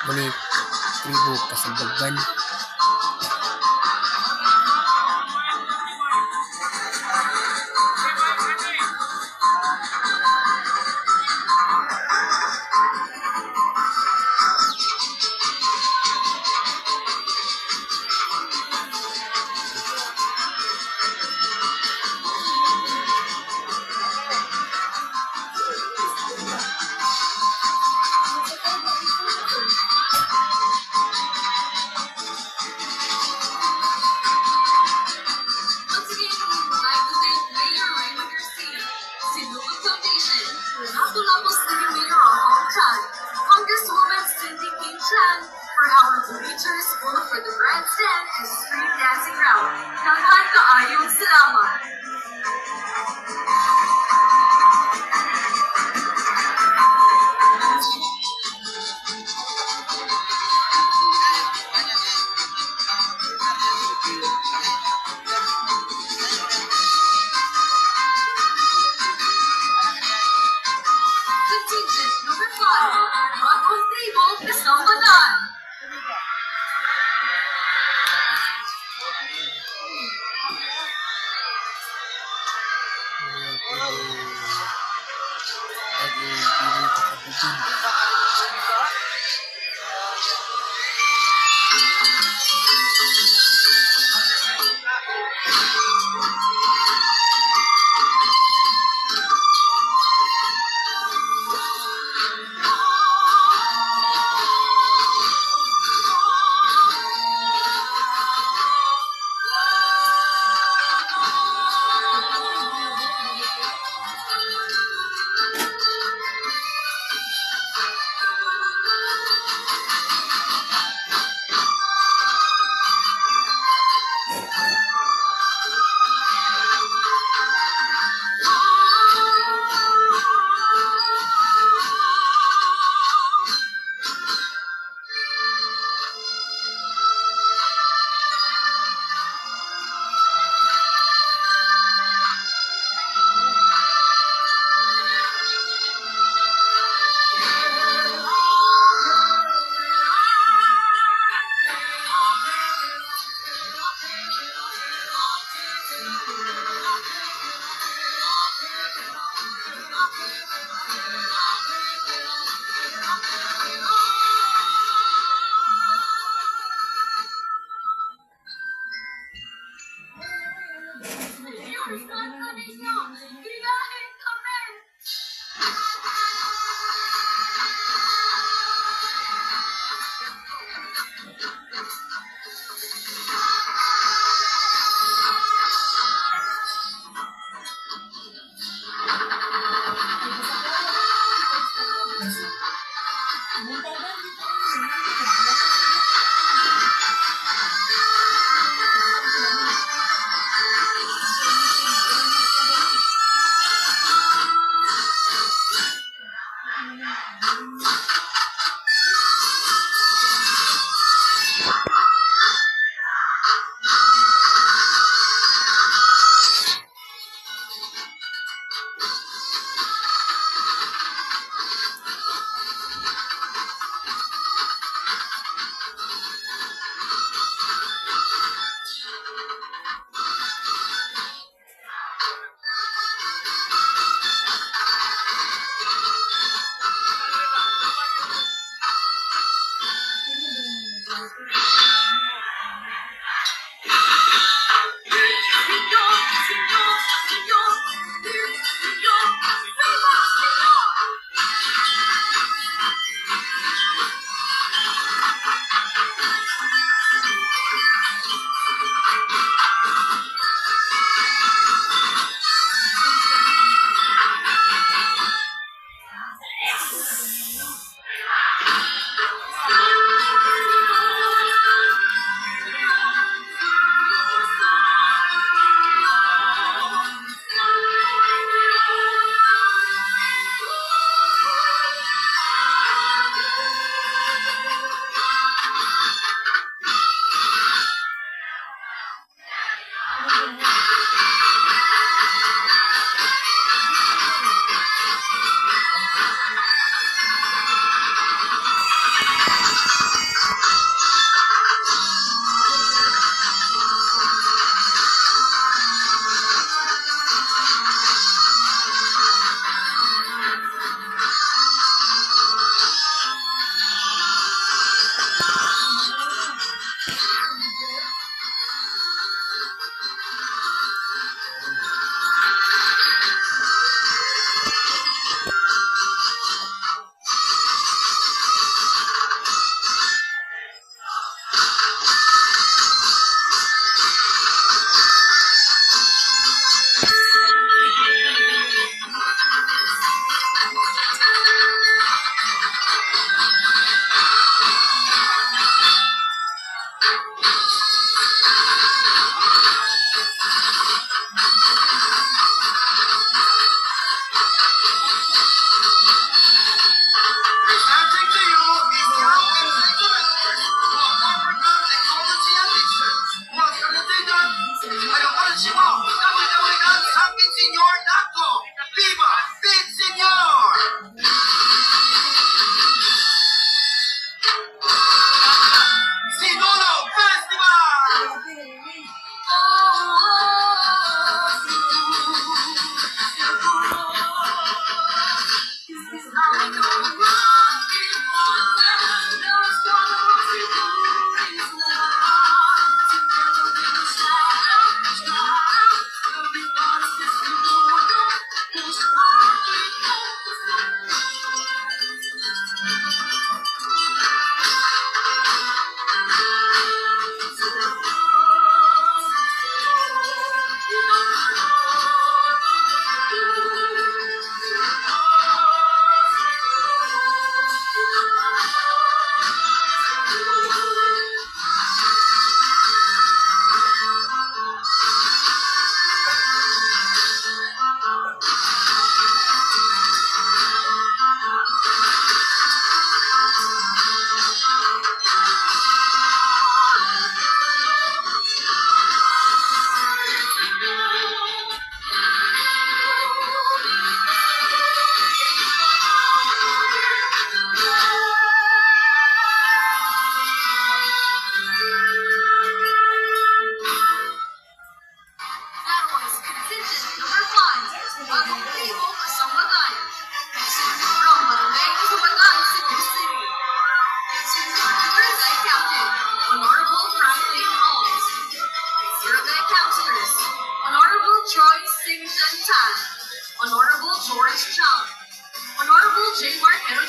Balik tribo Kasambagban. Lapu-Lapu City Mayor of Hongchan, Congresswoman Cindy King Chan, for our bleachers full for the grandstand and street dancing round. Daghan kaayong salamat! Contingent number 5, Bagong Tribo, Kasambagban. Higain kami! I know what it was, and that's what I want to do is love. Together we will shine. Everybody's listening to who's walking on the That was contingent number 5. Bagong primo sa Wagan. From Barangay Kasabagan, Cebu City. Barangay Captain, Honorable Franklin Holmes. Barangay Councilors, Honorable Troy Singson Tan. Honorable George Chang. Honorable J. Marquero